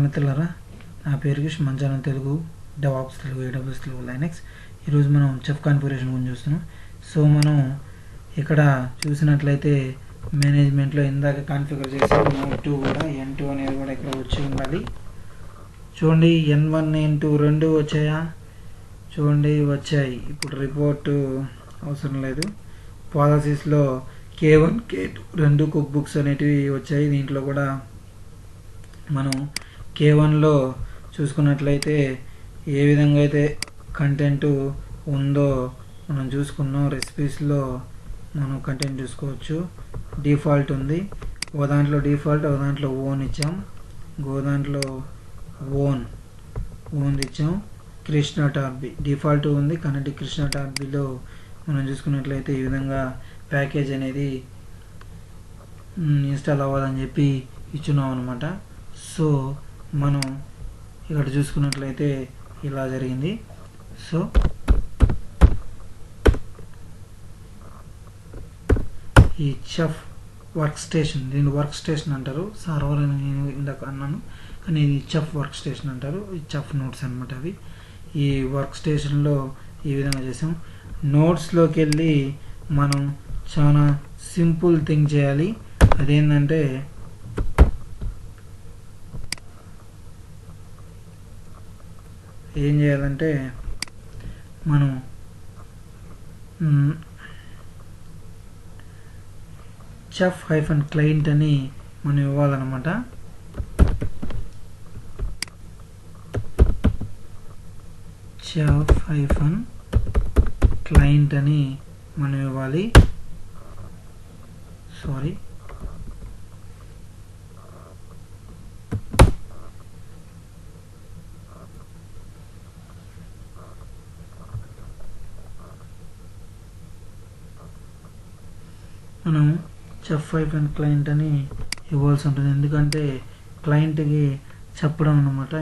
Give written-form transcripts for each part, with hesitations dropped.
మిత్రులారా, నా పేరు కిష్. మన channel Telugu DevOps Telugu AWS Telugu Linux. ఈరోజు మనం చెఫ్ కాన్ఫిగరేషన్ గురించి చూస్తున్నాం. సో మనం ఇక్కడ చూసినట్లయితే మేనేజ్మెంట్లో ఇందాక కాన్ఫిగర్ చేసిన నోడ్ 2 కూడా N2 అనేది కూడా ఇక్కడ వచ్చి ఉండాలి. చూడండి, N1 N2 రెండు వచ్చాయా? చూడండి, వచ్చాయి. ఇప్పుడు రిపోర్టు అవసరం లేదు. పాలసీస్లో K1 K2 రెండు కుక్ బుక్స్ అనేటివి వచ్చాయి. దీంట్లో కూడా మనం K1లో చూసుకున్నట్లయితే ఏ విధంగా అయితే కంటెంట్ ఉందో మనం చూసుకున్నాం. రెసిపీస్లో మనం కంటెంట్ చూసుకోవచ్చు. డిఫాల్ట్ ఉంది, ఓ దాంట్లో డిఫాల్ట్, ఓ దాంట్లో ఓన్ ఇచ్చాం. గో దాంట్లో ఓన్ ఇచ్చాం. కృష్ణ టార్బీ డిఫాల్ట్ ఉంది, కానీ కృష్ణ టార్బీలో మనం చూసుకున్నట్లయితే ఈ విధంగా ప్యాకేజ్ అనేది ఇన్స్టాల్ అవ్వాలని చెప్పి ఇచ్చున్నాం అనమాట. సో మనం ఇక్కడ చూసుకున్నట్లయితే ఇలా జరిగింది. సో ఈ చెఫ్ వర్క్ స్టేషన్, దీన్ని వర్క్ స్టేషన్ అంటారు. సర్వర్ అని నేను ఇందాక అన్నాను, కానీ ఇది చెఫ్ వర్క్ స్టేషన్ అంటారు. ఈ చెఫ్ నోట్స్ అనమాట అవి. ఈ వర్క్ స్టేషన్లో ఈ విధంగా చేసాం. నోట్స్లోకి వెళ్ళి మనం చాలా సింపుల్ థింగ్ చేయాలి. అదేంటంటే ఏం చేయాలంటే మనం చెఫ్ -క్లయింట్ అని మనం ఇవ్వాలన్నమాట. చెఫ్ -క్లయింట్ అని మనం ఇవ్వాలి. సారీ, మనం చెఫ్ -క్లయింట్ అని ఇవ్వాల్సి ఉంటుంది. ఎందుకంటే క్లయింట్కి చెప్పడం అనమాట.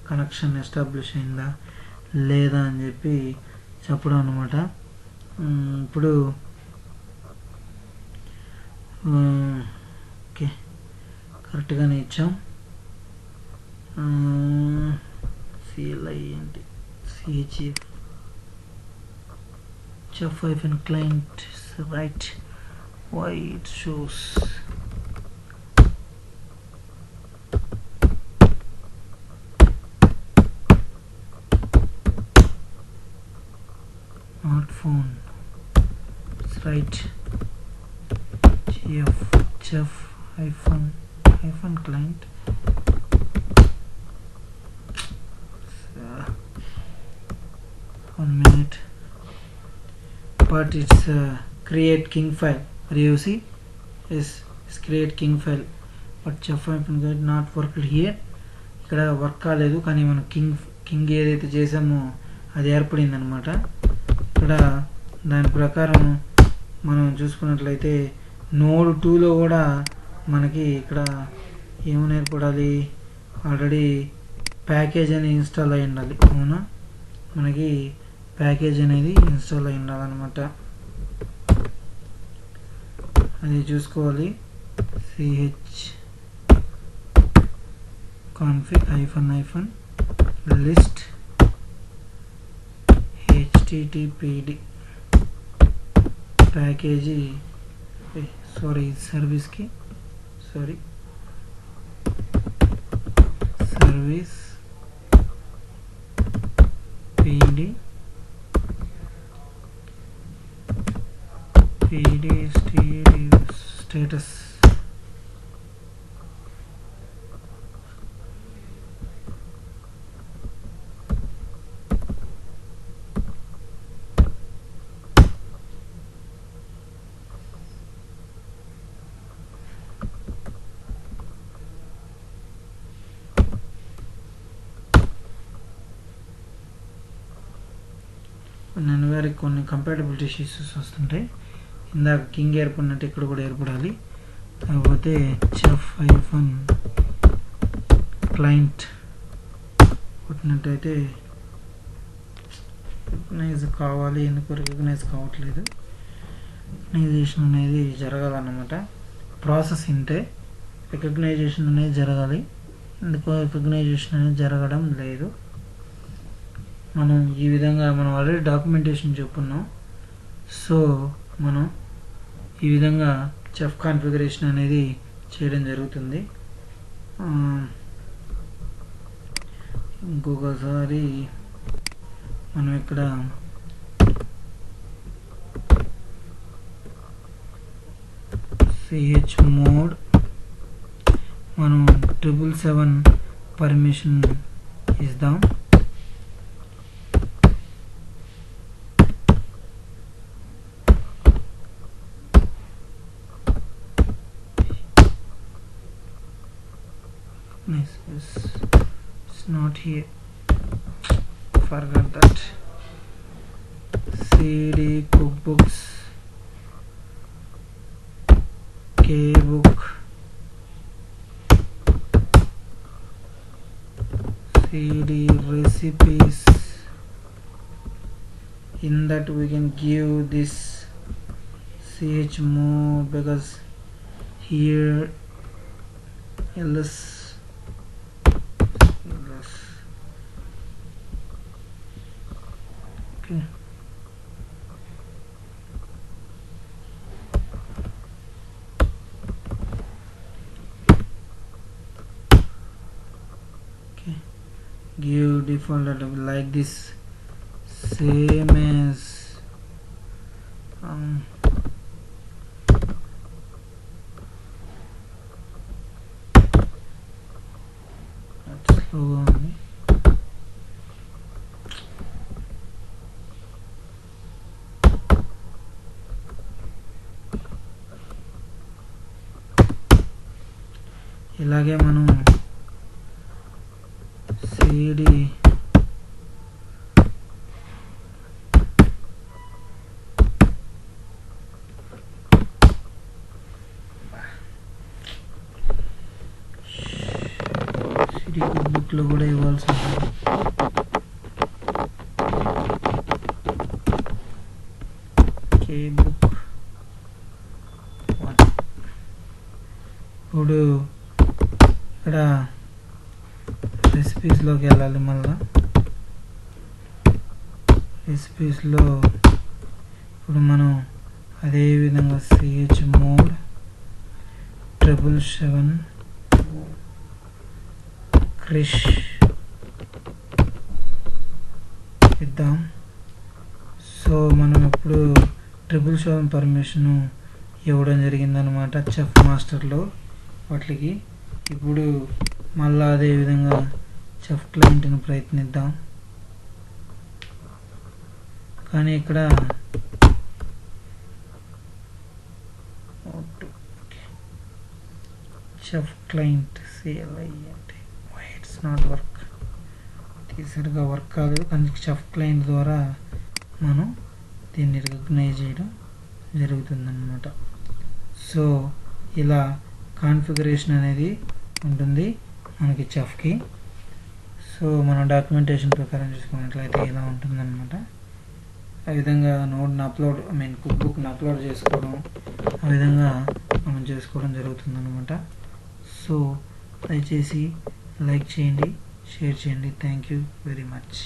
కనెక్షన్ ఎస్టాబ్లిష్ అయిందా లేదా అని చెప్పి చెప్పడం అనమాట. ఇప్పుడు ఓకే, కరెక్ట్గానే ఇచ్చాం. CLI ఏంటి, CHF chef -client right. Why it shows not found? It's right. Chef -client. One minute. But it's create king file. You see, is create king file, but chef not worked here. ఇక్కడ work కాలేదు, కానీ మనం king ఏదైతే చేసామో అది ఏర్పడింది అనమాట. ఇక్కడ దాని ప్రకారం మనం చూసుకున్నట్లయితే నోడ్ 2లో కూడా మనకి ఇక్కడ ఏమని ఏర్పడాలి, ఆల్రెడీ ప్యాకేజ్ అని ఇన్స్టాల్ అయి ఉండాలి. అవునా, మనకి ప్యాకేజ్ అనేది ఇన్స్టాల్ అయి ఉండాలన్నమాట. అది చూసుకోవాలి. chconfig -list httpd ప్యాకేజీ సర్వీస్కి సర్వీస్ pd స్టేటస్. వారికి కొన్ని కంపాటబిలిటీ ఇష్యూస్ వస్తుంటాయి. ఇందాక కింగ్ ఏర్పడినట్టు ఇక్కడ కూడా ఏర్పడాలి. కాకపోతే చెఫ్ -క్లయింట్ కొట్టినట్టయితే రికగ్నైజ్ కావాలి. ఎందుకు రికగ్నైజ్ కావట్లేదు? రికగ్నైజేషన్ అనేది జరగాలన్నమాట. ప్రాసెస్ ఇంటే రికగ్నైజేషన్ అనేది జరగాలి. ఎందుకో రికగ్నైజేషన్ అనేది జరగడం లేదు. మనం ఈ విధంగా మనం ఆల్రెడీ డాక్యుమెంటేషన్ చెప్పున్నాం. సో మనం ఈ విధంగా చెఫ్ కాన్ఫిగరేషన్ అనేది చేయడం జరుగుతుంది. ఇంకొకసారి మనం ఇక్కడ chmod మనం 777 పర్మిషన్ ఇద్దాం. It's not here, forgot that. CD cookbooks, kbook, CD recipes. In that we can give this chmod because here ls okay. Give default data like this, same as slow only. ఇలాగే మనం CD book లో కూడా ఇవ్వాల్సి ఉంటుంది. kbook 1. ఇప్పుడు ఇక్కడ రెసిపీస్లోకి వెళ్ళాలి. మళ్ళా రెసిపీస్లో ఇప్పుడు మనం అదే విధంగా chmod 777 క్రిష్ ఇద్దాం. సో మనం ఇప్పుడు 777 పర్మిషన్ ఇవ్వడం జరిగిందనమాట చెఫ్ మాస్టర్లో వాటికి. ఇప్పుడు మళ్ళీ అదే విధంగా చెఫ్ క్లయింట్ని ప్రయత్నిద్దాం. కానీ ఇక్కడ చెఫ్ క్లయింట్ CLI అంటే వై ఇట్స్ నాట్ వర్క్, సరిగా వర్క్ కాదు. కానీ చెఫ్ క్లయింట్ ద్వారా మనం దీన్ని రికగ్నైజ్ చేయడం జరుగుతుందన్నమాట. సో ఇలా కాన్ఫిగరేషన్ అనేది ఉంటుంది మనకి చెఫ్కి. సో మనం డాక్యుమెంటేషన్ ప్రకారం చూసుకున్నట్లయితే ఇలా ఉంటుందన్నమాట. ఆ విధంగా నోట్ని అప్లోడ్ కుక్ బుక్ని అప్లోడ్ చేసుకోవడం ఆ విధంగా మనం చేసుకోవడం జరుగుతుందన్నమాట. సో దయచేసి లైక్ చేయండి, షేర్ చేయండి. Thank you very much.